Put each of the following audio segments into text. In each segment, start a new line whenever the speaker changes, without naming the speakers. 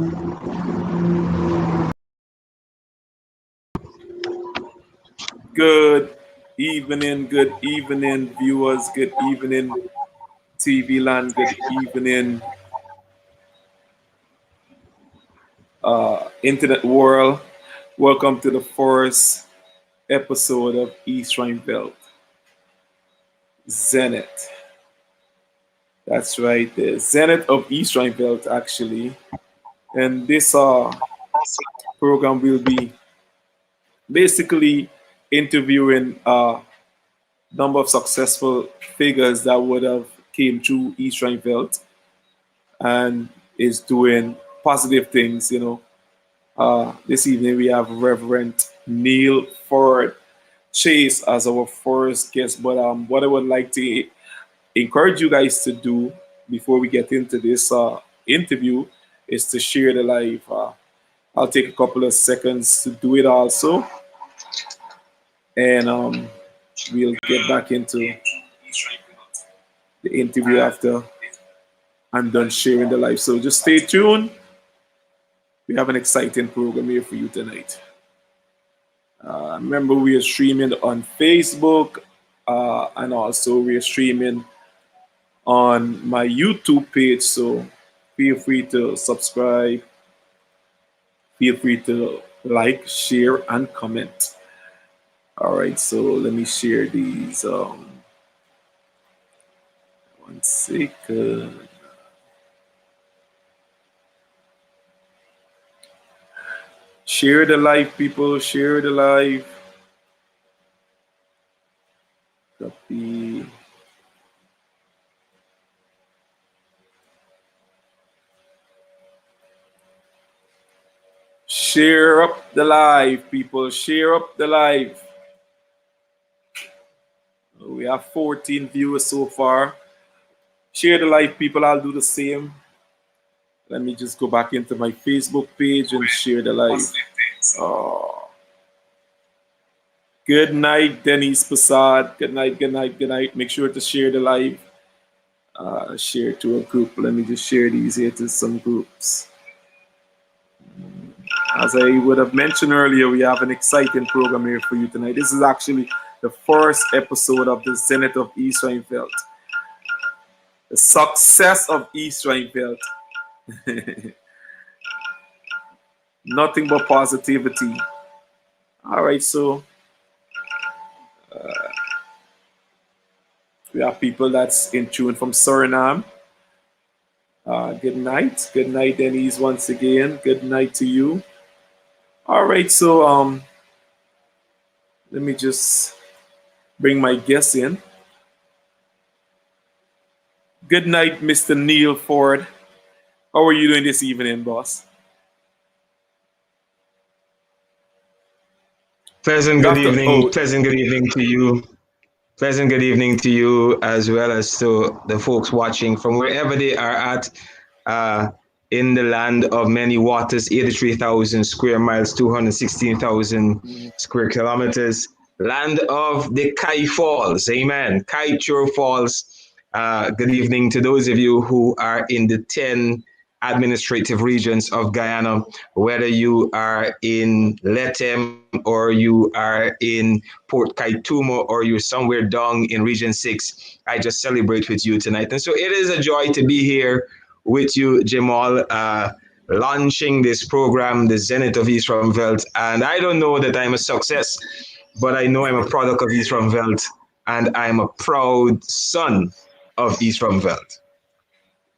Good evening, viewers. Good evening, TV land. Good evening, internet world. Welcome to the first episode of East Ruimveldt, Zenith. That's right, the Zenith of East Ruimveldt, actually. And this program will be basically interviewing number of successful figures that would have came through East Ruimveldt and is doing positive things. This evening we have Reverend Neilford Chase as our first guest. But what I would like to encourage you guys to do before we get into this interview is to share the live. I'll take a couple of seconds to do it also, and we'll get back into the interview after I'm done sharing the live. So just stay tuned. We have an exciting program here for you tonight. Remember, we are streaming on Facebook, and also we are streaming on my YouTube page. So feel free to subscribe. Feel free to like, share, and comment. All right, so let me share these. 1 second. Share the live, people. Share the live. Copy. Share up the live, people. Share up the live. We have 14 viewers so far. Share the live, people. I'll do the same. Let me just go back into my Facebook page and share the live. Good night, Denise Passad. Good night, good night, good night. Make sure to share the live. Share to a group. Let me just share these here to some groups. As I would have mentioned earlier, we have an exciting program here for you tonight. This is actually the first episode of the Zenith of East Ruimveldt. The success of East Ruimveldt. Nothing but positivity. All right, so we have people that's in tune from Suriname. Good night, Denise. Once again, good night to you. All right, so let me just bring my guests in. Good night, Mr. Neilford. How are you doing this evening, boss?
Pleasant good evening. Pleasant good evening to you. Pleasant good evening to you, as well as to the folks watching from wherever they are at in the land of many waters, 83,000 square miles, 216,000 square kilometers, land of the Kai Falls. Amen. Kai Chur Falls. Good evening to those of you who are in the 10 administrative regions of Guyana, whether you are in Letem or you are in Port Kaitumo or you're somewhere down in Region 6. I just celebrate with you tonight. And so it is a joy to be here with you, Jamal, launching this program, the Zenith of East Ruimveldt. And I don't know that I'm a success, but I know I'm a product of East Ruimveldt, and I'm a proud son of East Ruimveldt.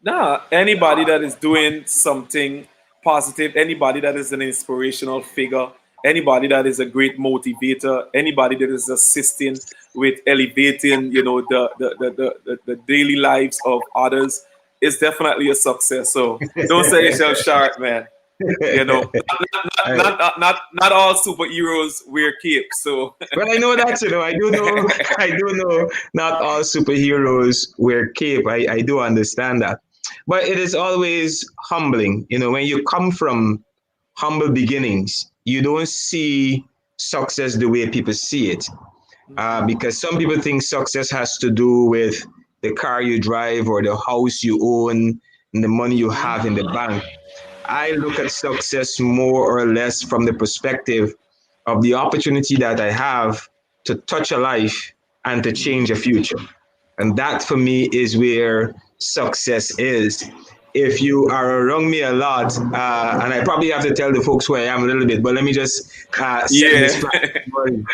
Nah, anybody that is doing something positive, anybody that is an inspirational figure, anybody that is a great motivator, anybody that is assisting with elevating, the daily lives of others is definitely a success. So don't sell yourself short, man. Not all superheroes wear capes. So
well, I know that, I do know not all superheroes wear cape. I do understand that. But it is always humbling, when you come from humble beginnings, you don't see success the way people see it. Because some people think success has to do with the car you drive or the house you own and the money you have in the bank. I look at success more or less from the perspective of the opportunity that I have to touch a life and to change a future. And that for me is where success is. If you are around me a lot, and I probably have to tell the folks who I am a little bit, but let me just set this
Yeah.
platform.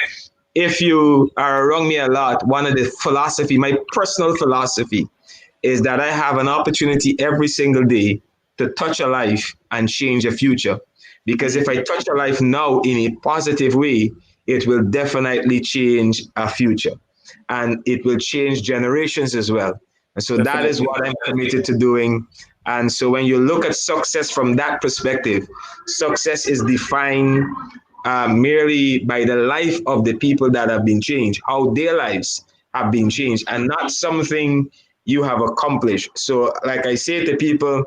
If you are around me a lot, one of the philosophy, my personal philosophy, is that I have an opportunity every single day to touch a life and change a future. Because if I touch a life now in a positive way, it will definitely change a future and it will change generations as well. And so that is
Definitely.
what I'm committed to doing. And so when you look at success from that perspective, success is defined merely by the life of the people that have been changed, how their lives have been changed, and not something you have accomplished. So, like I say to people,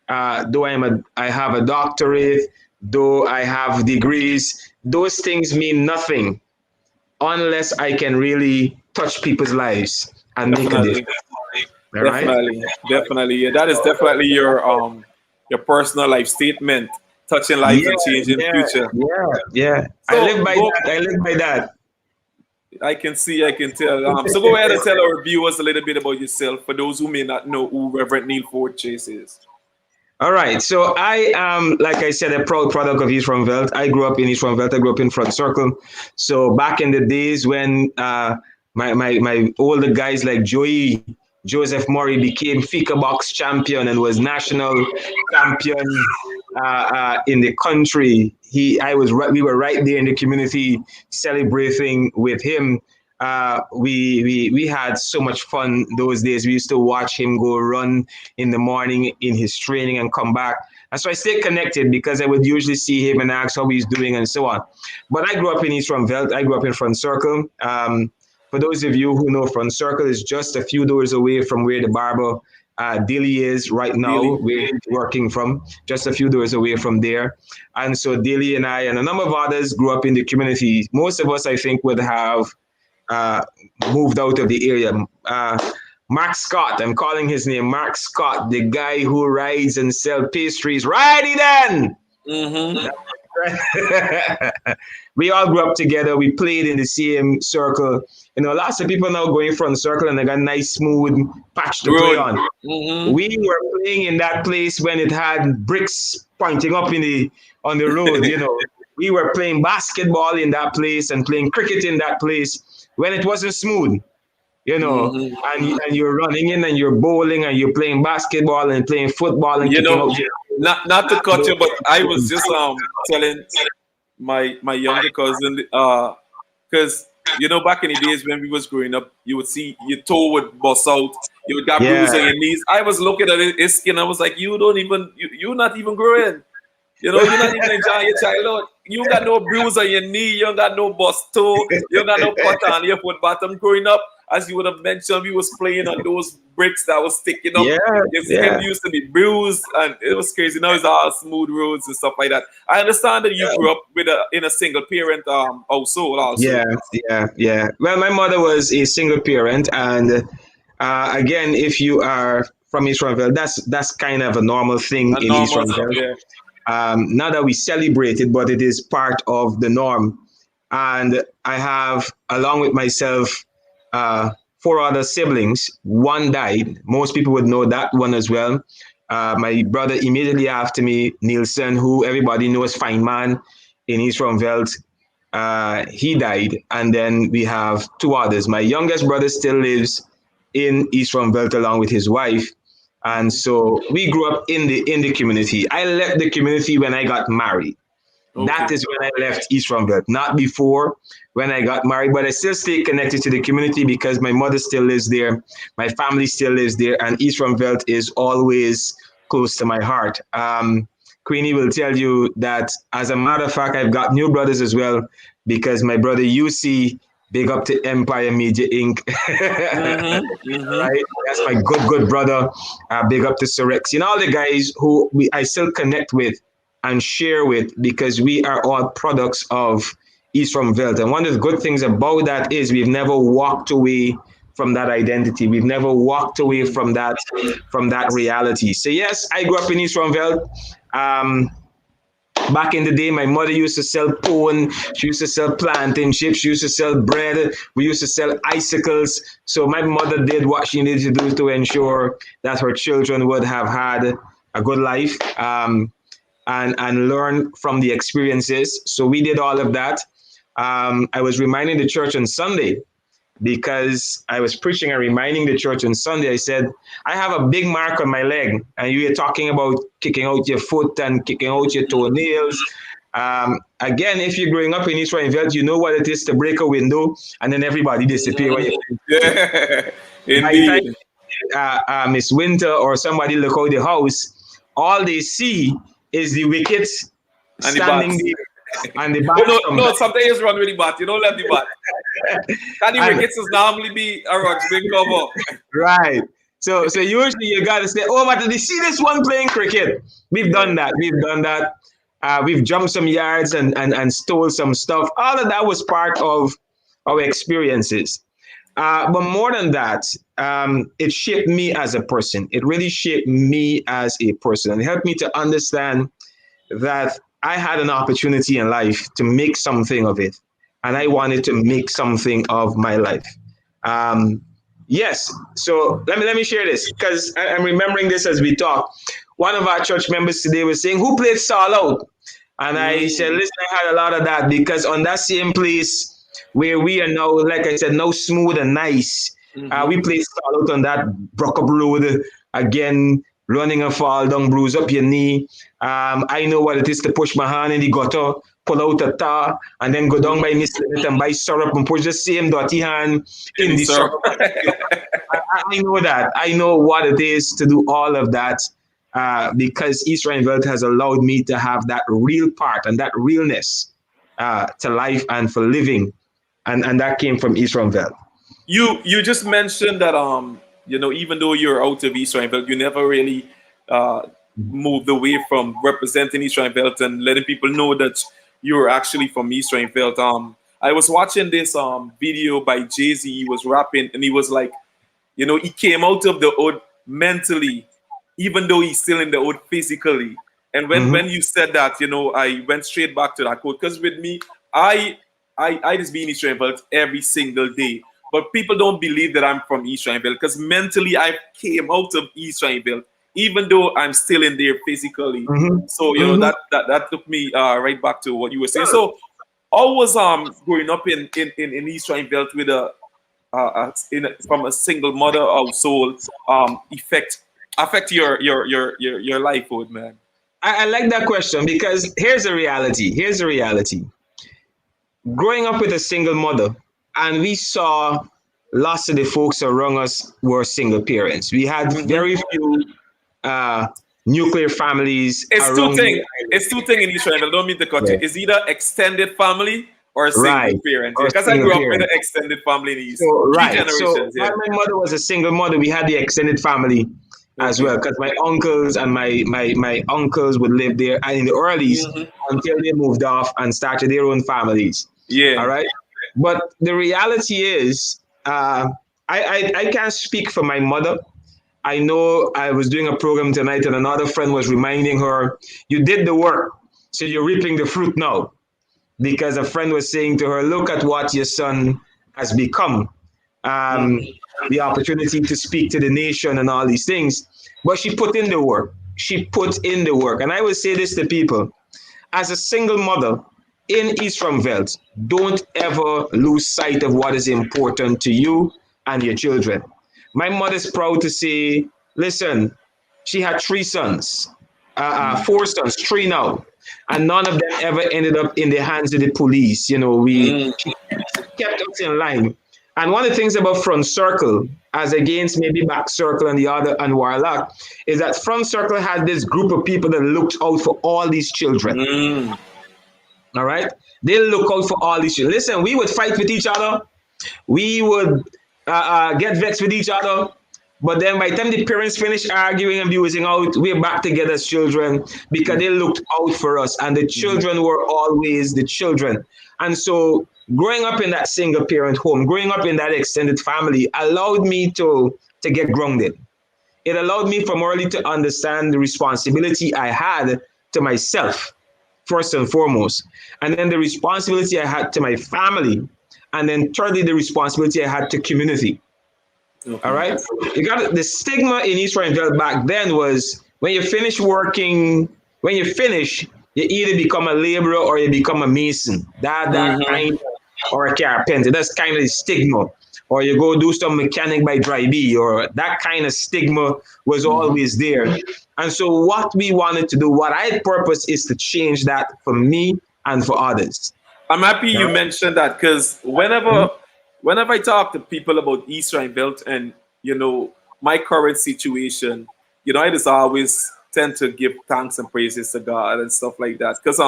though I have a doctorate, though I have degrees, those things mean nothing unless I can really touch people's lives and make a
Definitely.
difference. All right?
Definitely. Definitely. Yeah, that is definitely your personal life statement, touching lives
Yeah,
and changing the
yeah,
future.
yeah. I
So
live by
go.
that. I live by that.
I can see, I can tell. So go ahead and tell our viewers a little bit about yourself for those who may not know who Reverend Neilford Chase is.
All right. So I am, like I said, a proud product of East Ruimveldt. I grew up in East Ruimveldt. I grew up in Front Circle. So back in the days when my older guys like Joey, Joseph Murray became Fika Box champion and was national champion in the country. We were right there in the community celebrating with him. We had so much fun those days. We used to watch him go run in the morning in his training and come back. And so I stayed connected because I would usually see him and ask how he's doing and so on. But I grew up in East Ruimveldt. I grew up in Front Circle. For those of you who know, Front Circle is just a few doors away from where the barber Dilly is right now,
Really?
where he's working from, just a few doors away from there. And so Dilly and I and a number of others grew up in the community. Most of us, I think, would have uh, moved out of the area. Mark Scott, I'm calling his name Mark Scott, the guy who rides and sells pastries. Righty then!
Mm-hmm.
We all grew up together. We played in the same circle. You know, lots of people now going from circle and they got a nice smooth patch to play
Road.
on.
Mm-hmm.
We were playing in that place when it had bricks pointing up in the on the road. You know, we were playing basketball in that place and playing cricket in that place when it wasn't smooth. You know,
Mm-hmm.
and you're running in and you're bowling and you're playing basketball and playing football and
You
kicking
know,
out your
not to cut you, but I was just telling my younger cousin, because back in the days when we was growing up, you would see your toe would bust out, you would got bruise
yeah,
on your knees. I was looking at his skin, I was like, you don't even you're not even growing. You're not even enjoying your childhood. You don't got no bruise on your knee. You don't got no bust toe. You don't got no cut on your foot bottom. Growing up, as you would have mentioned, we was playing on those bricks that was sticking up.
yeah,
Your skin
yeah.
used to be bruised, and it was crazy. Now it's all smooth roads and stuff like that. I understand that you grew up in a single parent household also.
Yeah, yeah. Well, my mother was a single parent, and again, if you are from East Ruimveldt, that's kind of a normal thing
And
in East
normal stuff,
Ruimveldt.
yeah.
Not that we celebrate it, but it is part of the norm. And I have, along with myself, uh, four other siblings. One died. Most people would know that one as well. My brother immediately after me, Nielsen, who everybody knows, fine man in East Ruimveldt, he died. And then we have two others. My youngest brother still lives in East Ruimveldt along with his wife. And so we grew up in the community. I left the community when I got married. That
Okay.
is when I left East Ruimveldt, not before when I got married. But I still stay connected to the community because my mother still lives there, my family still lives there, and East Ruimveldt is always close to my heart. Queenie will tell you that, as a matter of fact, I've got new brothers as well because my brother UC, big up to Empire Media Inc.
Mm-hmm. Mm-hmm.
Right? That's my good brother. Big up to Surex. You know, all the guys who I still connect with and share with because we are all products of East Ruimveldt. And one of the good things about that is we've never walked away from that identity. We've never walked away from that reality. So yes, I grew up in East Ruimveldt. Back in the day, my mother used to sell pone. She used to sell plantain chips. She used to sell bread. We used to sell icicles. So my mother did what she needed to do to ensure that her children would have had a good life, and learn from the experiences. So we did all of that. I was reminding the church on Sunday, because I was preaching and reminding the church on Sunday. I said, I have a big mark on my leg, and you were talking about kicking out your foot and kicking out your toenails. Again, if you're growing up in East Ruimveldt, you know what it is to break a window and then everybody disappear.
Yeah,
By the
indeed.
time Miss Winter or somebody look out the house, all they see is the wickets
And the
standing
bats.
there and the
Oh,
bats
no,
sometimes.
no, sometimes you run with the bat. You don't let the bat. Can the
And
wickets is normally be a rush being cover.
right. So usually you gotta say, oh, but did you see this one playing cricket? We've
Yeah.
done that. We've done that. We've jumped some yards and stole some stuff. All of that was part of our experiences. But more than that, it shaped me as a person. It really shaped me as a person, and it helped me to understand that I had an opportunity in life to make something of it, and I wanted to make something of my life. Um, yes, so let me share this, because I'm remembering this as we talk. One of our church members today was saying, "Who played Saul Out?" And I said,
Mm.
"Listen, I had a lot of that, because on that same place where we are now, like I said, now smooth and nice, we
Mm-hmm.
played Saul Out on that broke up road again." Running and fall down, bruise up your knee. I know what it is to push my hand in the gutter, pull out a tar, and then go down by Miss Zenith and buy syrup and push the same dirty hand in
Any
the
sir.
syrup. I know that. I know what it is to do all of that, because East Ruimveldt has allowed me to have that real part and that realness to life and for living. And that came from East Ruimveldt.
You just mentioned that even though you're out of East Rhineville, you never really uh moved away from representing East Rhineville and letting people know that you're actually from East Rhineville. I was watching this video by Jay-Z. He was rapping and he was like, he came out of the hood mentally, even though he's still in the hood physically. And when
Mm-hmm.
you said that, I went straight back to that quote. Because with me, I just be in East Rhineville every single day. But people don't believe that I'm from East Rhineville because mentally I came out of East Rhineville, even though I'm still in there physically.
Mm-hmm.
So
Mm-hmm.
that took me right back to what you were saying.
Sure.
So I was growing up in East Rhineville with from a single mother household affect your lifehood, man.
I like that question, because here's the reality. Here's the reality. Growing up with a single mother, and we saw lots of the folks around us were single parents. We had
Hmm.
very few uh, nuclear families
It's two
around
thing.
the
It's two thing in Israel. I don't mean to cut you.
island.
It's either extended family or a single
Right,
parent.
or
Because I
single
grew up with
parent.
an extended family in the
So
East. Three
right. So
generations.
while
Yeah.
my mother was a single mother, we had the extended family as
Okay.
well, because my uncles and my uncles would live there, and in the earlys
Hmm.
until they moved off and started their own families. All
Yeah.
right. But the reality is, I can't speak for my mother. I know I was doing a program tonight, and another friend was reminding her, "You did the work, so you're reaping the fruit now." Because a friend was saying to her, "Look at what your son has become." Um,
Hmm.
the opportunity to speak to the nation and all these things. But she put in the work. She put in the work. And I will say this to people: as a single mother in East Ruimveldt, don't ever lose sight of what is important to you and your children. My mother's proud to say, listen, she had three sons, four sons, three now, and none of them ever ended up in the hands of the police.
Mm.
She kept us in line. And one of the things about Front Circle, as against maybe Back Circle and the other and Warlock, is that Front Circle had this group of people that looked out for all these children.
Mm.
All right, they look out for all these children. Listen, we would fight with each other. We would get vexed with each other. But then by the time the parents finish arguing and abusing out, we're back together as children, because they looked out for us, and the children were always the children. And so growing up in that single parent home, growing up in that extended family allowed me to get grounded. It allowed me from early to understand the responsibility I had to myself, first and foremost, and then the responsibility I had to my family, and then thirdly, the responsibility I had to community. All
Okay.
right. You got the stigma in East Ruimveldt back then was when you finish working, when you finish, you either become a laborer or you become a mason. That
Mm-hmm.
kind of, or a carpenter. That's kind of the stigma. Or you go do some mechanic by dry B, or that kind of stigma was
Mm-hmm.
always there. And so what we wanted to do, what I had purpose is to change that for me and for others.
I'm happy
All
you
right?
mentioned that because whenever I talk to people about East Belt and my current situation, I just always tend to give thanks and praises to God and stuff like that. Because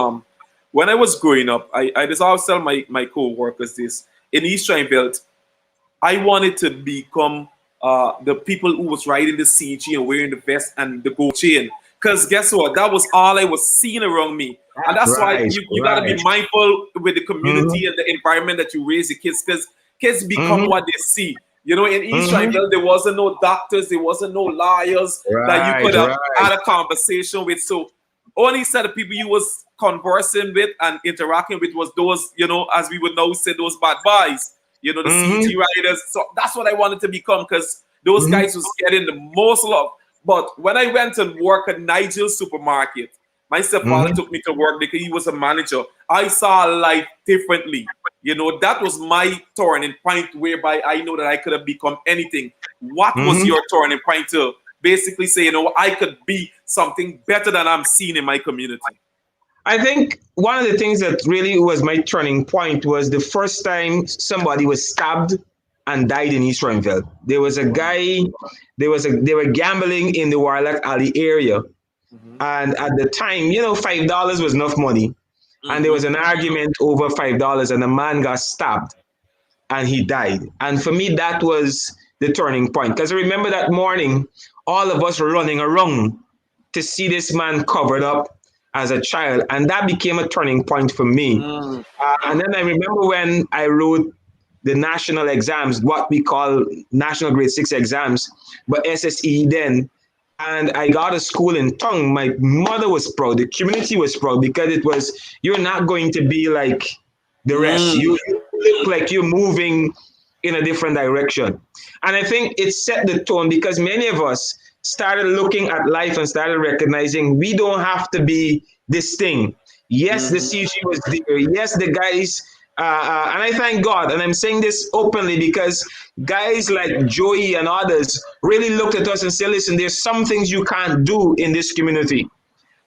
when I was growing up, I just always tell my co-workers this in East Belt. I wanted to become the people who was riding the CG and wearing the vest and the gold chain. Because guess what? That was all I was seeing around me. And that's why
Right,
you got to be
right.
mindful with the community
Mm-hmm,
and the environment that you raise the kids, because kids become
mm-hmm,
what they see. In East
mm-hmm.
Rhineville, there wasn't no doctors, there wasn't no lawyers that you
Right,
could have
right.
had a conversation with. So only set of people you was conversing with and interacting with was those, as we would now say, those bad boys, the
Mm-hmm,
CG riders. So that's what I wanted to become because those
mm-hmm,
guys was getting the most love. But when I went to work at Nigel's supermarket, my stepfather
mm-hmm.
took me to work because he was a manager. I saw life differently. That was my turning point whereby I know that I could have become anything. What was
Mm-hmm.
your turning point to basically say, I could be something better than I'm seeing in my community?
I think one of the things that really was my turning point was the first time somebody was stabbed and died in East Ruimveldt. There was a
Wow.
guy, they were gambling in the Warlock Alley area.
Mm-hmm.
And at the time, $5 was enough money. And there
Mm-hmm.
was an argument over $5 and a man got stabbed and he died. And for me, that was the turning point. Because I remember that morning, all of us were running around to see this man covered up as a child. And that became a turning point for me.
Mm-hmm.
And then I remember when I wrote the national exams, what we call national grade 6 exams, but SSE then. And I got a school in Tongue. My mother was proud. The community was proud because it was, you're not going to be like the rest. You look like you're moving in a different direction. And I think it set the tone because many of us started looking at life and started recognizing we don't have to be this thing. Yes, the
Mm-hmm.
CG was there. Yes, the guys, and I thank God, and I'm saying this openly because guys like Joey and others really looked at us and said, listen, there's some things you can't do in this community.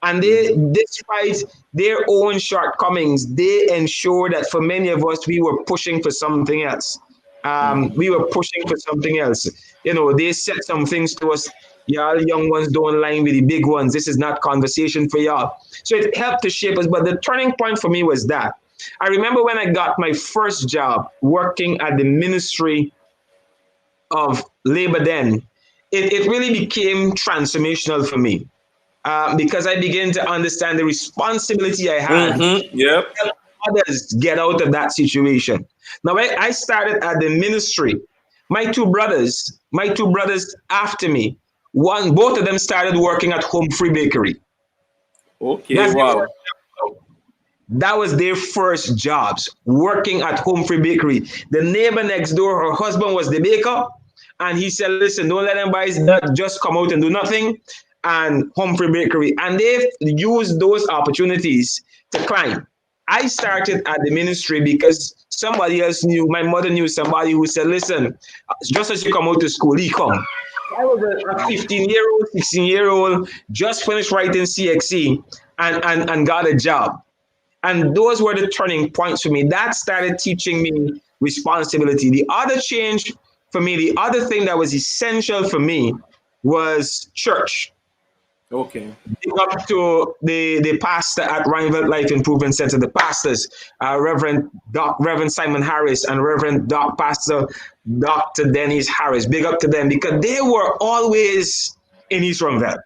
And they,
Mm-hmm.
despite their own shortcomings, they ensure that for many of us, we were pushing for something else.
Mm-hmm.
We were pushing for something else. They said some things to us. Y'all young ones don't line with the big ones. This is not conversation for y'all. So it helped to shape us. But the turning point for me was that. I remember when I got my first job working at the Ministry of Labor then, it really became transformational for me because I began to understand the responsibility I had to
Mm-hmm. Yep.
help others get out of that situation. Now, I started at the ministry. My two brothers after me, both of them started working at Home Free Bakery.
Okay.
That's their
Wow.
first job. That was their first jobs, working at Home Free Bakery. The neighbor next door, her husband was the baker, and he said, listen, don't let them boys not just come out and do nothing. And Home Free Bakery. And they've used those opportunities to climb. I started at the ministry because somebody else knew, my mother knew somebody who said, listen, just as you come out to school, he come. I was a 15-year-old, 16-year-old, just finished writing CXE and got a job. And those were the turning points for me. That started teaching me responsibility. The other change for me, the other thing that was essential for me was church.
Okay.
Big up to the pastor at Ruimveldt Life Improvement Center, the pastors, Reverend Simon Harris and Reverend Pastor Dr. Dennis Harris. Big up to them because they were always in East Ruimveldt.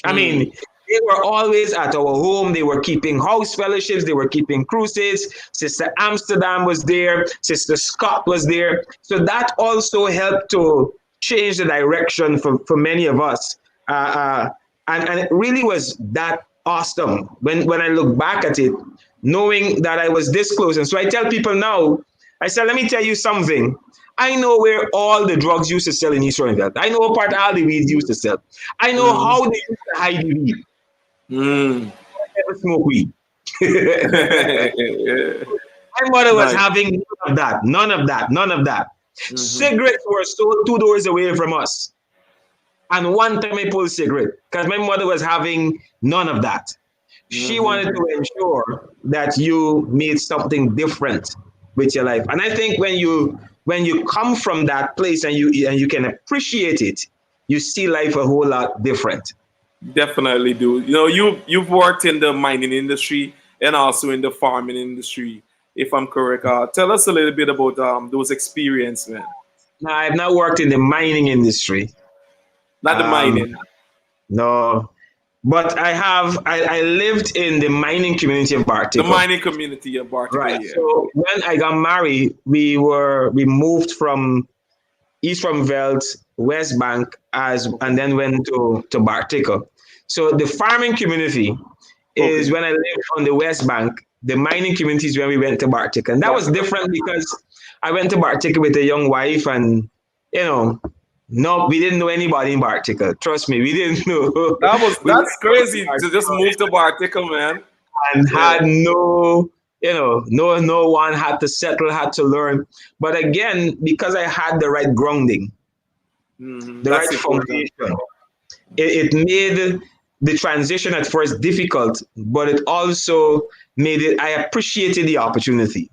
I
Mm.
mean, They were always at our home. They were keeping house fellowships. They were keeping crusades. Sister Amsterdam was there. Sister Scott was there. So that also helped to change the direction for many of us. And it really was that awesome when I look back at it, knowing that I was this close. And so I tell people now, I said, let me tell you something. I know where all the drugs used to sell in East Ruimveldt. I know what part all the weeds used to sell. I know
Mm-hmm.
how they used to hide the weed.
Mm.
I never smoke weed. My mother was
Nice.
having none of that, none of that, none of that.
Mm-hmm.
Cigarettes were sold 2 doors away from us. And one time I pulled a cigarette because my mother was having none of that. She
Mm-hmm.
wanted to ensure that you made something different with your life. And I think when you come from that place and you can appreciate it, you see life a whole lot different.
Definitely do. You've worked in the mining industry and also in the farming industry, if I'm correct. Tell us a little bit about those experiences, man.
Now I've not worked in the mining industry.
Not the
Um,
mining,
no, but I lived in the mining community of
the
Bartico.
mining community of Bartico,
Right.
yeah.
So when I got married, we moved from East Ruimveldt, West Bank, and
Okay.
then went to Bartico. So the farming community is
Okay.
when I lived on the West Bank. The mining community is when we went to Bartico, and that was
Bartico.
different because I went to Bartico with a young wife, and you know, no, we didn't know anybody in Bartico. Trust me, we didn't know. We
That's
went to
crazy to just
Bartico
move to Bartico, man.
and
Yeah.
had no, no one had to settle, had to learn. But again, because I had the right grounding,
Hmm.
the
That's
right
important.
foundation, it made the transition at first difficult, but it also made it, I appreciated the opportunity.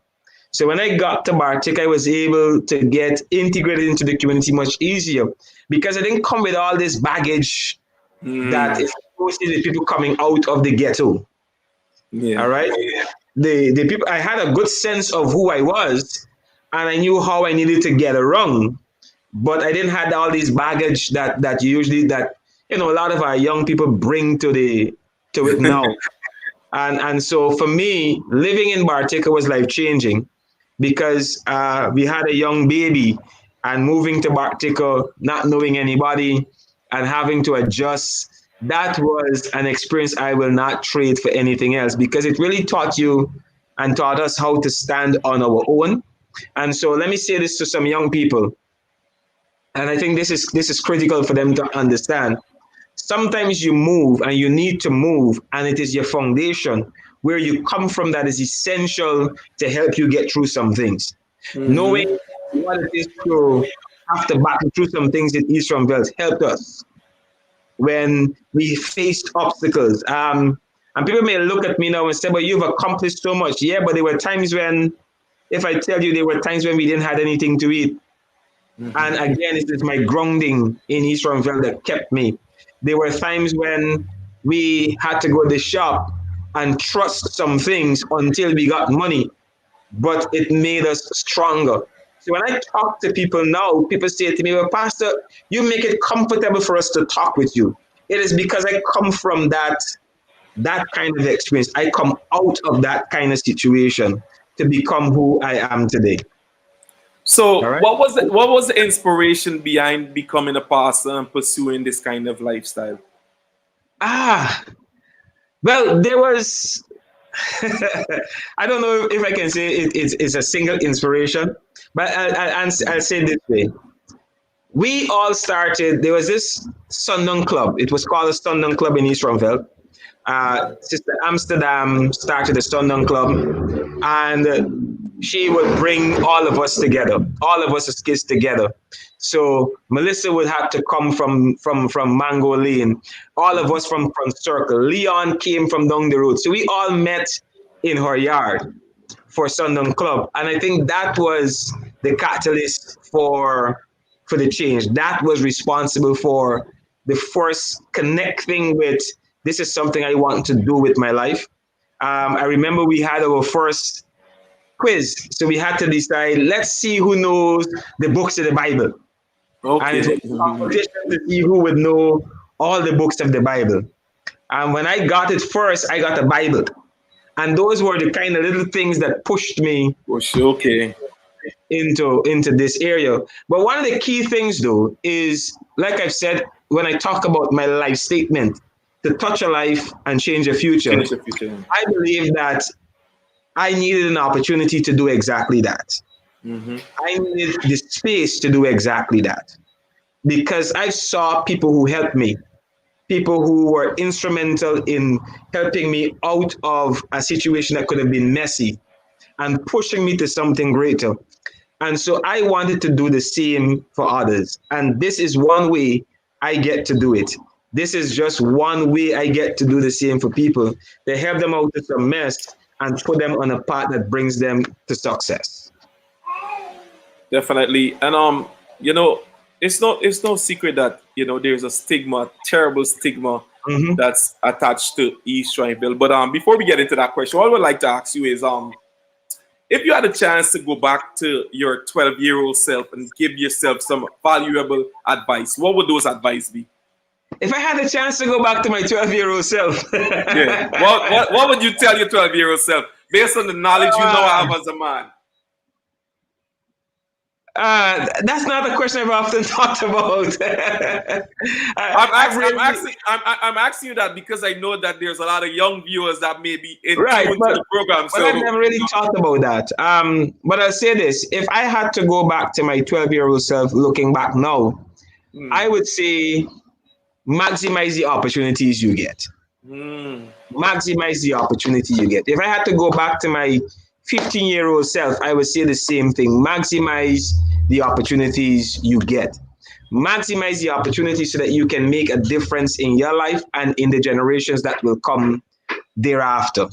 So when I got to Bartik, I was able to get integrated into the community much easier because I didn't come with all this baggage that
Mm.
is associated with people coming out of the ghetto.
Yeah.
All right. The people, I had a good sense of who I was and I knew how I needed to get around, but I didn't have all these baggage that usually that a lot of our young people bring to it now. And so for me, living in Bartica was life changing because we had a young baby and moving to Bartica, not knowing anybody and having to adjust. That was an experience I will not trade for anything else because it really taught you and taught us how to stand on our own. And so let me say this to some young people, and I think this is critical for them to understand. Sometimes you move and you need to move, and it is your foundation where you come from that is essential to help you get through some things.
Hmm.
Knowing what it is to have to battle through some things in East Ruimveldt helped us when we faced obstacles. And people may look at me now and say, "But you've accomplished so much." Yeah, but there were times when, if I tell you, there were times when we didn't have anything to eat. And again, it is my grounding in East Ruimveldt that kept me. There were times when we had to go to the shop and trust some things until we got money, but it made us stronger. So when I talk to people now, people say to me, "Well, Pastor, you make it comfortable for us to talk with you." It is because I come from that kind of experience. I come out of that kind of situation to become who I am today. All
So,
right.
what was the inspiration behind becoming a pastor and pursuing this kind of lifestyle?
Ah, well, there was I don't know if I can say it's a single inspiration, but I'll say this way. We all started, there was this Sundown Club. It was called a Sundown Club in East Ruimveldt. Sister Amsterdam started the Sundown Club, and she would bring all of us together, all of us as kids together. So Melissa would have to come from Mango Lane, all of us from Circle. Leon came from down the road. So we all met in her yard for Sundown Club. And I think that was the catalyst for the change. That was responsible for the first connecting with this is something I want to do with my life. I remember we had our first quiz. So we had to decide, let's see who knows the books of the Bible. And it
Okay.
was a competition to see who would know all the books of the Bible. And when I got it first, I got a Bible. And those were the kind of little things that pushed me
Okay.
into this area. But one of the key things, though, is like I've said when I talk about my life statement, to touch a life and change a future.
Change the future.
I believe that I needed an opportunity to do exactly that.
Mm-hmm.
I needed the space to do exactly that because I saw people who helped me, people who were instrumental in helping me out of a situation that could have been messy and pushing me to something greater. And so I wanted to do the same for others. And this is one way I get to do it. This is just one way I get to do the same for people. To help them out of some mess and put them on a path that brings them to success.
Definitely. And you know, it's no secret that, you know, there's a stigma, terrible stigma
Mm-hmm.
that's attached to East Ruimveldt. But before we get into that question, what I would like to ask you is if you had a chance to go back to your 12-year-old self and give yourself some valuable advice, what would those advice be?
If I had a chance to go back to my 12-year-old self,
Yeah. What would you tell your 12-year-old self based on the knowledge you now have as a man?
That's not a question I've often thought about.
I'm asking you that because I know that there's a lot of young viewers that may be in
Right,
tune to the program.
but I've
So
never really thought about that. But I'll say this: if I had to go back to my 12-year-old self, looking back now, I would say maximize the opportunities you get. Maximize the opportunity you get. If I had to go back to my 15-year-old self, I would say the same thing. Maximize the opportunities you get. Maximize the opportunities so that you can make a difference in your life and in the generations that will come thereafter.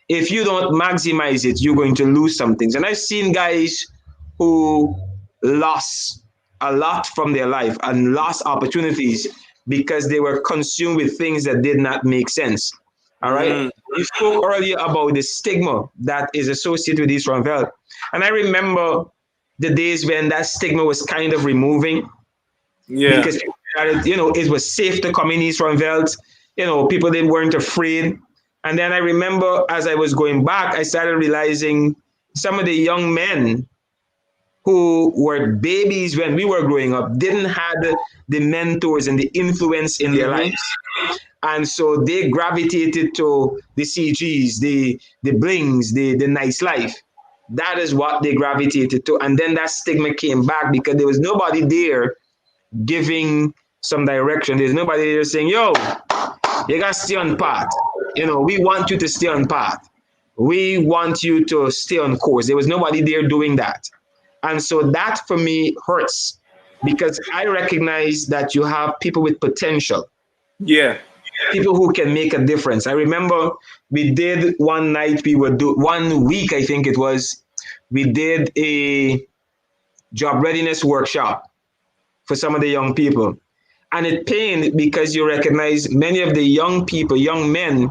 If you don't maximize it, you're going to lose some things. And I've seen guys who lost a lot from their life and lost opportunities because they were consumed with things that did not make sense. All right. You spoke earlier about the stigma that is associated with East Ruimveldt. And I remember the days when that stigma was kind of removing because people started, it was safe to come in East Ruimveldt. People they weren't afraid. And then I remember as I was going back, I started realizing some of the young men who were babies when we were growing up didn't have the mentors and the influence in their lives. And so they gravitated to the CGs, the blings, the nice life. That is what they gravitated to. And then that stigma came back because there was nobody there giving some direction. There's nobody there saying, yo, you got to stay on path. We want you to stay on path. We want you to stay on course. There was nobody there doing that. And so that for me hurts because I recognize that you have people with potential.
Yeah.
People who can make a difference. I remember we did one night, we would do 1 week, I think it was, we did a job readiness workshop for some of the young people. And it pained because you recognize many of the young people, young men,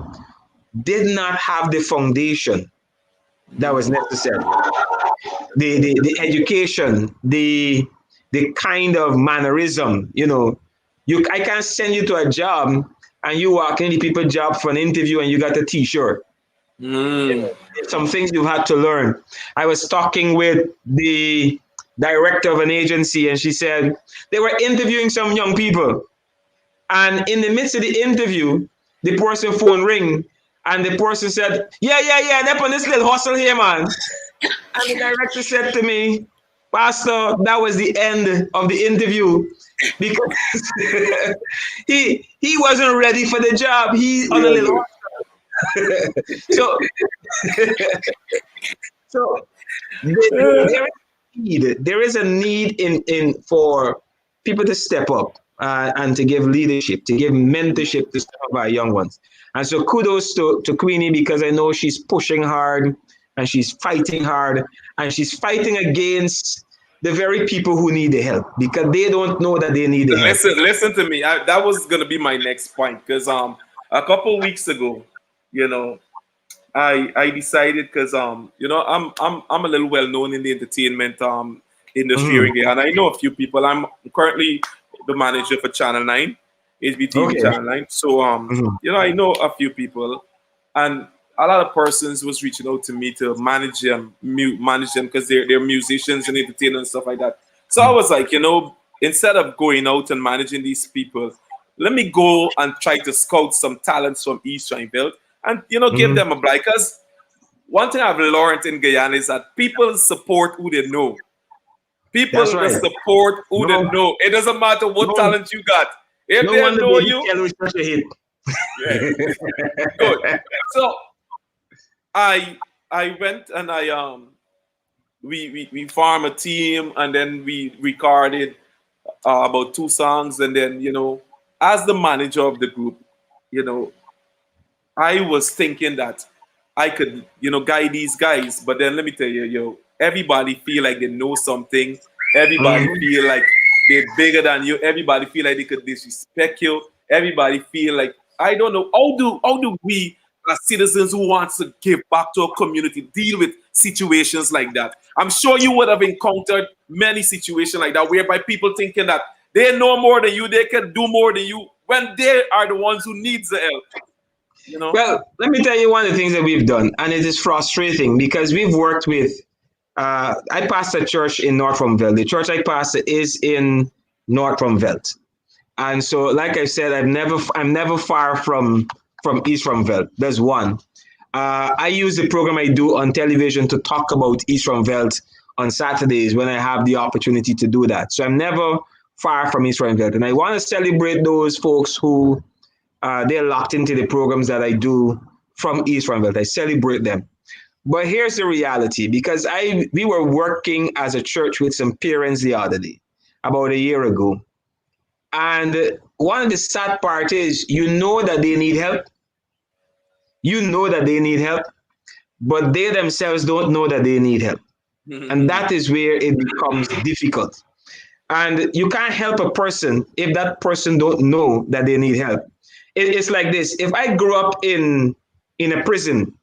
did not have the foundation that was necessary. The education, the kind of mannerism, I can't send you to a job and you walk in the people job for an interview and you got a t-shirt. Some things you've had to learn. I was talking with the director of an agency and she said they were interviewing some young people. And in the midst of the interview, the person phone ring and the person said, yeah, they're on this little hustle here, man. And the director said to me, Pastor, that was the end of the interview because he wasn't ready for the job. He's on a little so there is a need in for people to step up and to give leadership, to give mentorship to some of our young ones. And so kudos to Queenie because I know she's pushing hard and she's fighting hard and she's fighting against the very people who need the help because they don't know that they need the help.
Listen to me. That was gonna be my next point because a couple weeks ago, I decided because I'm a little well known in the entertainment industry here, and I know a few people. I'm currently the manager for Channel 9, HBTV
Okay.
channel 9. So
Mhm.
I know a few people, and a lot of persons was reaching out to me to manage them because they're musicians and entertainers and stuff like that. So I was like, instead of going out and managing these people, let me go and try to scout some talents from East Ruimveldt and give
Mhm.
them a break. Because one thing I've learned in Guyana is that people support who they know.
That's
People that
right.
support who they
No,
know. It doesn't matter what
no,
talent you got. If
no
they
wonder
know
Baby
you,
Kelly is such a hit.
yeah, good. So I went and we formed a team and then we recorded about 2 songs and then as the manager of the group, you know I was thinking that I could, guide these guys. But then let me tell you, everybody feel like they know something. Everybody
Mhm.
feel like they're bigger than you. Everybody feel like they could disrespect you. Everybody feel like I don't know. How do we as citizens who wants to give back to a community deal with situations like that? I'm sure you would have encountered many situations like that whereby people thinking that they know more than you, they can do more than you when they are the ones who needs the help. You know?
Well, let me tell you one of the things that we've done, and it is frustrating because we've worked with. I pastor a church in North Ruimveldt. The church I pastor is in North Ruimveldt, and so, like I said, I'm never far from East Ruimveldt. There's one. I use the program I do on television to talk about East Ruimveldt on Saturdays when I have the opportunity to do that. So I'm never far from East Ruimveldt, and I want to celebrate those folks who they're locked into the programs that I do from East Ruimveldt. I celebrate them. But here's the reality, because we were working as a church with some parents the other day, about a year ago. And one of the sad part is you know that they need help. You know that they need help, but they themselves don't know that they need help. And that is where it becomes difficult. And you can't help a person if that person don't know that they need help. It's like this. If I grew up in a prison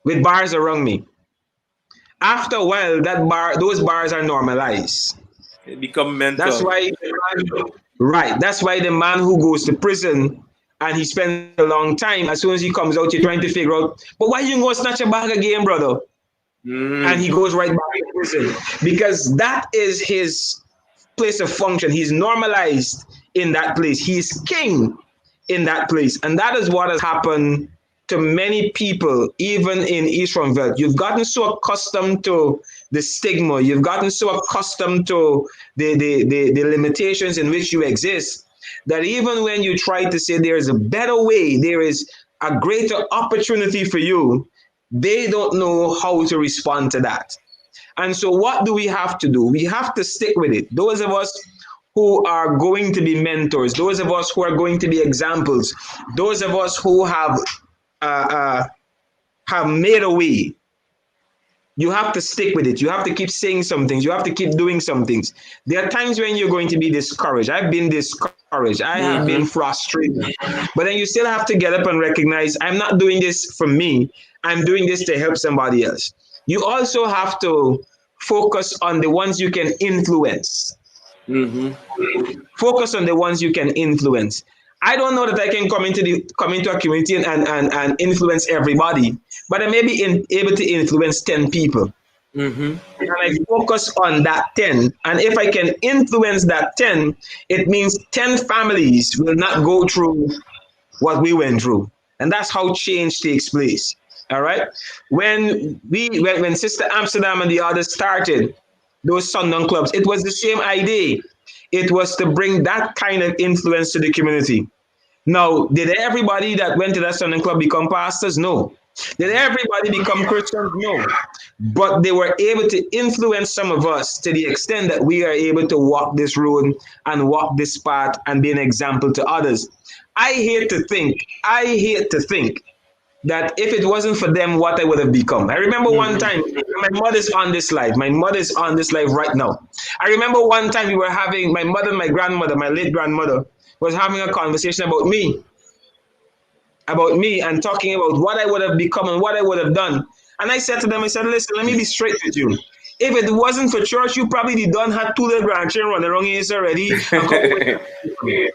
with bars around me, after a while those bars are normalized.
It become
That's
mental.
why right. That's why the man who goes to prison and he spends a long time, as soon as he comes out, you're trying to figure out, but why you go snatch a bag again, brother? And he
Mm.
goes right back to prison because that is his place of function. He's normalized in that place. He's king in that place. And that is what has happened to many people, even in East Ruimveldt. You've gotten so accustomed to the stigma, you've gotten so accustomed to the limitations in which you exist, that even when you try to say there is a better way, there is a greater opportunity for you, they don't know how to respond to that. And so, what do we have to do? We have to stick with it. Those of us who are going to be mentors, those of us who are going to be examples, those of us who uh, uh, have made a way, you have to stick with it. You have to keep saying some things. You have to keep doing some things. There are times when you're going to be discouraged. I've been discouraged. I have been
Mm-hmm.
frustrated. But then you still have to get up and recognize I'm not doing this for me. I'm doing this to help somebody else. You also have to focus on the ones you can influence.
Mm-hmm.
Focus on the ones you can influence. I don't know that I can come into a community and influence everybody, but I may be able to influence 10 people.
Mm-hmm.
And I focus on that 10. And if I can influence that 10, it means 10 families will not go through what we went through. And that's how change takes place. All right. When Sister Amsterdam and the others started those Sundown clubs, it was the same idea. It was to bring that kind of influence to the community. Now, did everybody that went to that Sunday club become pastors? No. Did everybody become Christians? No. But they were able to influence some of us to the extent that we are able to walk this road and walk this path and be an example to others. I hate to think that if it wasn't for them, what I would have become. I remember one time,
Mm-hmm.
my mother's on this life. My mother's on this life right now. I remember one time we were having, my mother and my grandmother, my late grandmother, was having a conversation about me and talking about what I would have become and what I would have done. And I said to them, I said, listen, let me be straight with you. If it wasn't for church, you probably done had two little grandchildren running around here already and come with.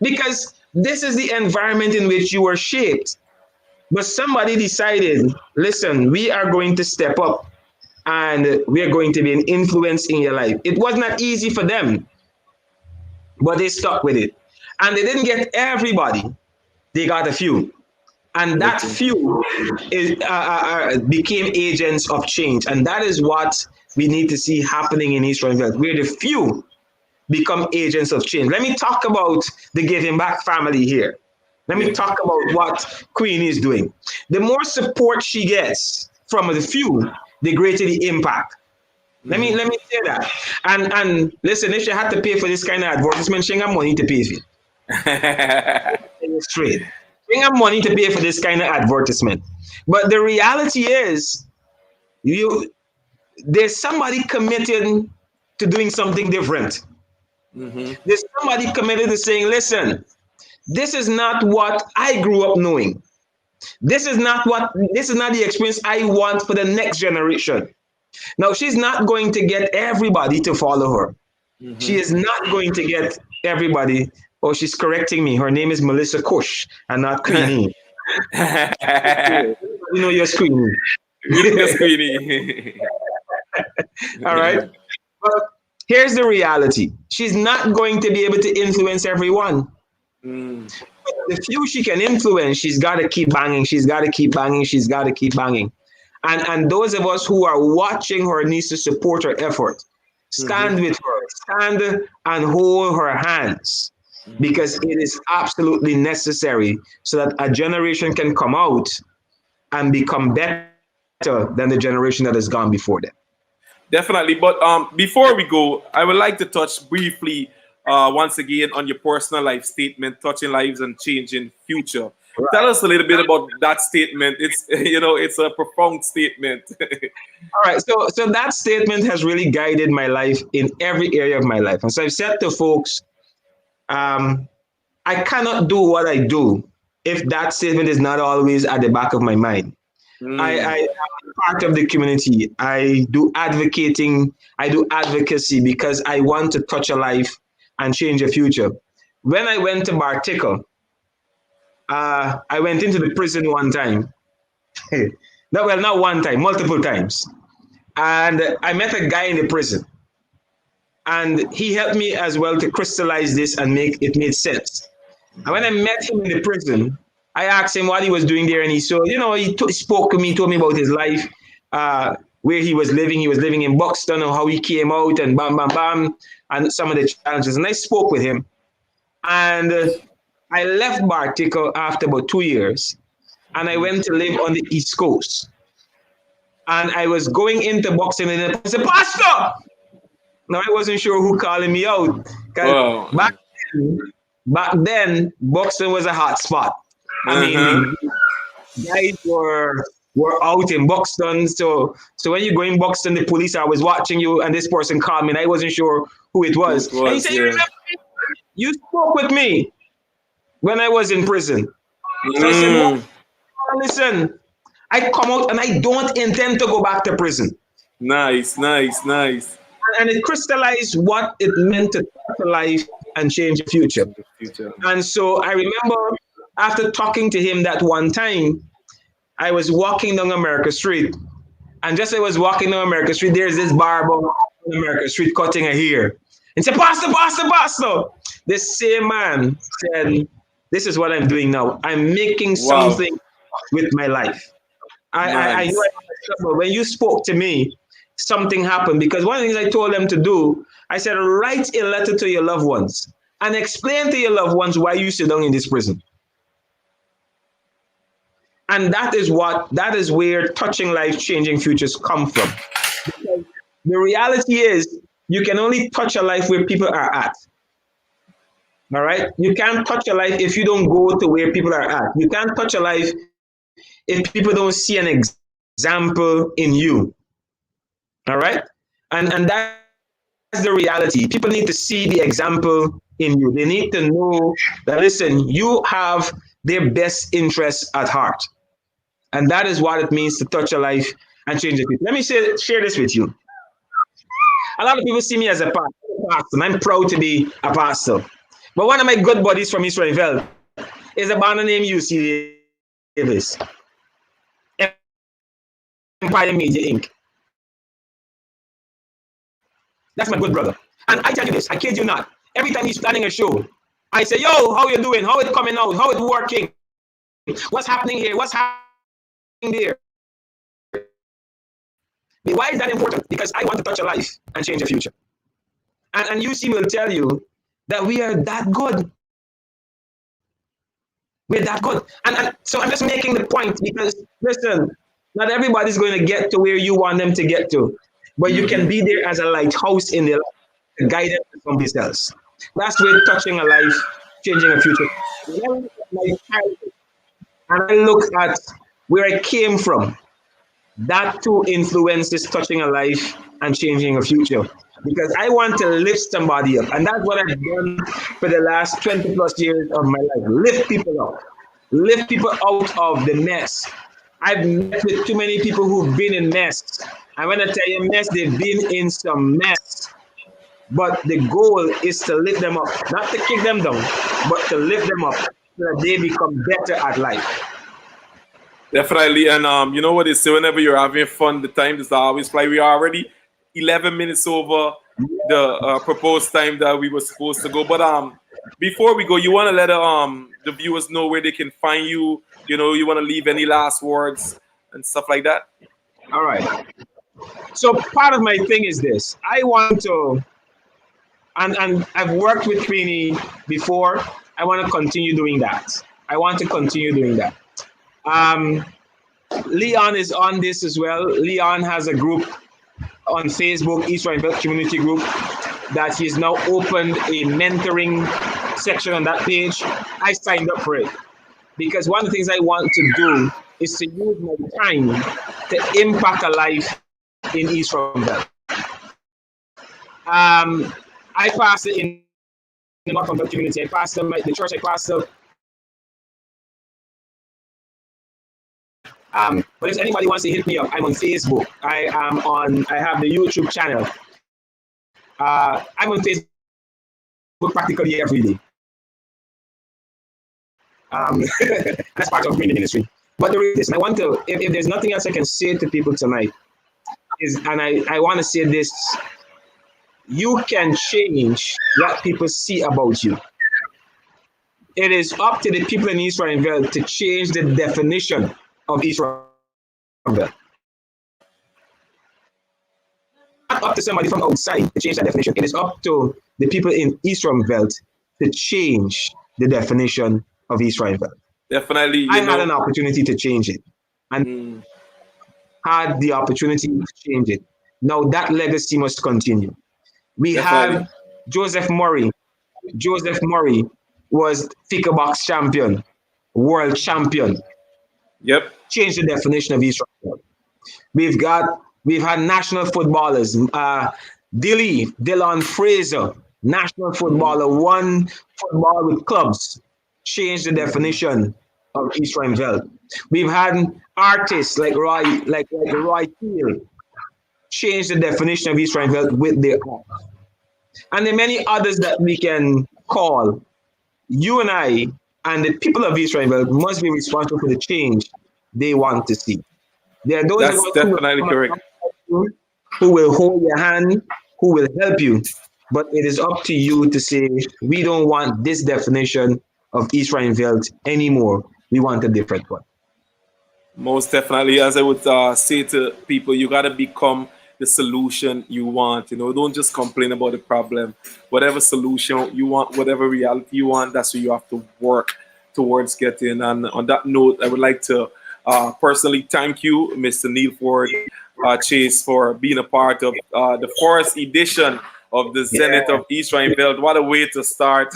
Because this is the environment in which you were shaped. But somebody decided, listen, we are going to step up and we are going to be an influence in your life. It was not easy for them, but they stuck with it. And they didn't get everybody, they got a few. And that few became agents of change. And that is what we need to see happening in East Ruimveldt, where the few become agents of change. Let me talk about the Giving Back family here. Let me talk about what Queen is doing. The more support she gets from the few, the greater the impact. Let me say that. And listen, if she had to pay for this kind of advertisement, she ain't got money to pay for it. Straight. She ain't got money to pay for this kind of advertisement. But the reality is, there's somebody committed to doing something different. There's somebody committed to saying, listen, this is not what I grew up knowing. This is not the experience I want for the next generation. Now, she's not going to get everybody to follow her. She is not going to get everybody. Oh, she's correcting me. Her name is Melissa Cush and not Queenie. You know you're Queenie.
You're Queenie.
All right. But here's the reality. She's not going to be able to influence everyone. The few she can influence, she's got to keep banging. She's got to keep banging. She's got to keep banging. And those of us who are watching her needs to support her effort. Stand with her. Stand and hold her hands. Because it is absolutely necessary so that a generation can come out and become better than the generation that has gone before them.
Definitely. But before we go, I would like to touch briefly once again on your personal life statement, touching lives and changing future. Right. Tell us a little bit about that statement. It's it's a profound statement.
All right. So that statement has really guided my life in every area of my life. And so I've said to folks, I cannot do what I do if that statement is not always at the back of my mind. I am part of the community. I do advocating. I do advocacy because I want to touch a life and change a future. When I went to Bartico, I went into the prison one time. Not one time, multiple times. And I met a guy in the prison. And he helped me as well to crystallize this and make it made sense. And when I met him in the prison, I asked him what he was doing there. And he spoke to me, told me about his life, where he was living. He was living in Buxton and how he came out and bam, bam, bam, and some of the challenges. And I spoke with him. And I left Bartico after about 2 years. And I went to live on the East Coast. And I was going into Buxton and I said, Pastor! Now, I wasn't sure who calling me out. Back then, Buxton was a hot spot. I mean, guys were out in Buxton. So when you go in Buxton, the police are always watching you, and this person called me, and I wasn't sure who it was. And he said, you spoke with me when I was in prison. So I said, no, listen, I come out and I don't intend to go back to prison.
Nice.
And it crystallized what it meant to touch a life and change the future. And so I remember after talking to him that one time, I was walking down America Street. And just as I was walking down America Street, there's this barber on America Street cutting a hair. And said, Pastor. This same man said, this is what I'm doing now. I'm making something with my life. I know when you spoke to me, something happened, because one of the things I told them to do, I said, write a letter to your loved ones and explain to your loved ones why you sit down in this prison. And that is where touching life, changing futures come from. Because the reality is you can only touch a life where people are at. All right. You can't touch a life if you don't go to where people are at. You can't touch a life if people don't see an example in you. All right. And that's the reality. People need to see the example in you. They need to know that, listen, you have their best interests at heart. And that is what it means to touch a life and change the future. Let me share this with you. A lot of people see me as a pastor, and I'm proud to be a pastor. But one of my good buddies from East Ruimveldt is a band named UC Davis, Empire Media Inc. That's my good brother. And I tell you this, I kid you not. Every time he's planning a show, I say, yo, how you doing? How it coming out? How it working? What's happening here? What's happening there? Why is that important? Because I want to touch a life and change the future. And UC will tell you that we are that good. We're that good. And so I'm just making the point because, listen, not everybody's going to get to where you want them to get to. But you can be there as a lighthouse in their life, to guide them to somebody else. That's where touching a life, changing a future. And I look at where I came from. That too influences touching a life and changing a future. Because I want to lift somebody up. And that's what I've done for the last 20 plus years of my life. Lift people up. Lift people out of the mess. I've met with too many people who've been in mess. And when I tell you mess, they've been in some mess. But the goal is to lift them up. Not to kick them down, but to lift them up so that they become better at life.
Definitely. And you know what they say, whenever you're having fun, the time does always fly. We are already 11 minutes over the proposed time that we were supposed to go. But before we go, you want to let the viewers know where they can find you. You know, you want to leave any last words and stuff like that?
All right. So part of my thing is this. I want to, and I've worked with Queenie before. I want to continue doing that. Leon is on this as well. Leon has a group on Facebook, East Ruimveldt Community Group, that he's now opened a mentoring section on that page. I signed up for it because one of the things I want to do is to use my time to impact a life in East Ruimveldt. I pastor in the Ruimveldt community. I pastor the church I pastor. But if anybody wants to hit me up, I'm on Facebook. I have the YouTube channel. I'm on Facebook practically every day. That's part of the ministry. But there is, and I want to, if there's nothing else I can say to people tonight, and I want to say this, you can change what people see about you. It is up to the people in East Ruimveldt to change the definition of East Ruimveldt. Not up to somebody from outside to change that definition. It is up to the people in East Ruimveldt to change the definition of East Ruimveldt.
Definitely.
I had an opportunity to change it and had the opportunity to change it. Now that legacy must continue. We have Joseph Murray. Joseph Murray was figure box champion, world champion.
Yep.
Change the definition of East Ruimveldt. We've had national footballers. Dylan Fraser, national footballer, won football with clubs. Change the definition of East Ruimveldt. We've had artists like Roy Teal change the definition of East Ruimveldt with their art. And there are many others that we can call. You and I and the people of East Ruimveldt must be responsible for the change they want to see. There are those
That's definitely correct.
Who will hold your hand, who will help you. But it is up to you to say, we don't want this definition of East Ruimveldt anymore. We want a different one.
Most definitely. As I would say to people, you got to become the solution you want. You know, don't just complain about the problem. Whatever solution you want, whatever reality you want, that's what you have to work towards getting. And on that note, I would like to personally thank you, Mr. Neilford Chase, for being a part of the first edition of the Zenith of East Ruimveldt. What a way to start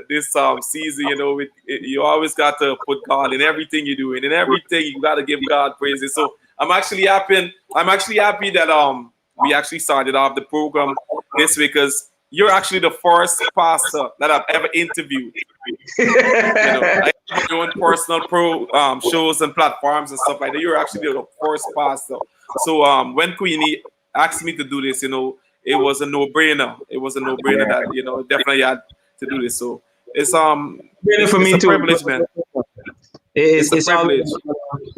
this season. You know, you always got to put God in everything you do, and in everything you got to give God praises. So I'm actually happy that we actually started off the program this week, because you're actually the first pastor that I've ever interviewed. You know, I have my own personal shows and platforms and stuff like that. You're actually the first pastor. So when Queenie asked me to do this, you know, it was a no-brainer. It was a no-brainer that, you know, definitely had to do this. So it's
For
it's
me
a
too.
privilege, man.
It's,
It's a
it's all,
privilege.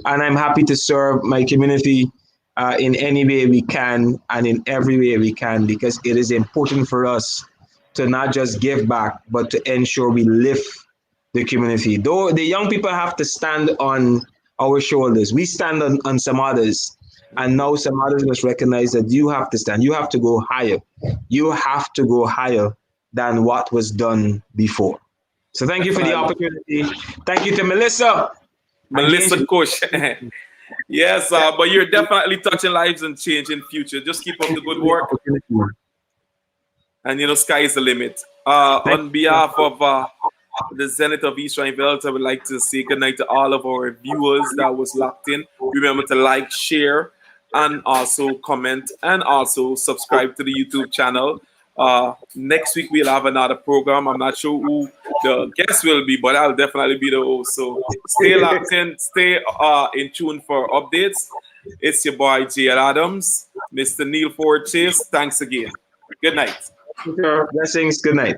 and I'm happy to serve my community in any way we can and in every way we can, because it is important for us to not just give back, but to ensure we lift the community. Though the young people have to stand on our shoulders, we stand on some others. And now some others must recognize that you have to stand, you have to go higher. You have to go higher than what was done before. So thank you for the
Definitely.
opportunity. Thank you to Melissa. Again,
Melissa Kush. Yes, but you're definitely touching lives and changing future. Just keep up the good work, and you know, sky is the limit.
thank
On behalf of the Zenith of East Ruimveldt, I would like to say good night to all of our viewers that was locked in. Remember to like, share, and also comment, and also subscribe to the YouTube channel. Next week we'll have another program. I'm not sure who the guest will be, but I'll definitely be the host. So stay locked in, stay in tune for updates. It's your boy J.L. Adams, Mr. Neilford Chase. Thanks again. Good night.
you. Blessings. Good night.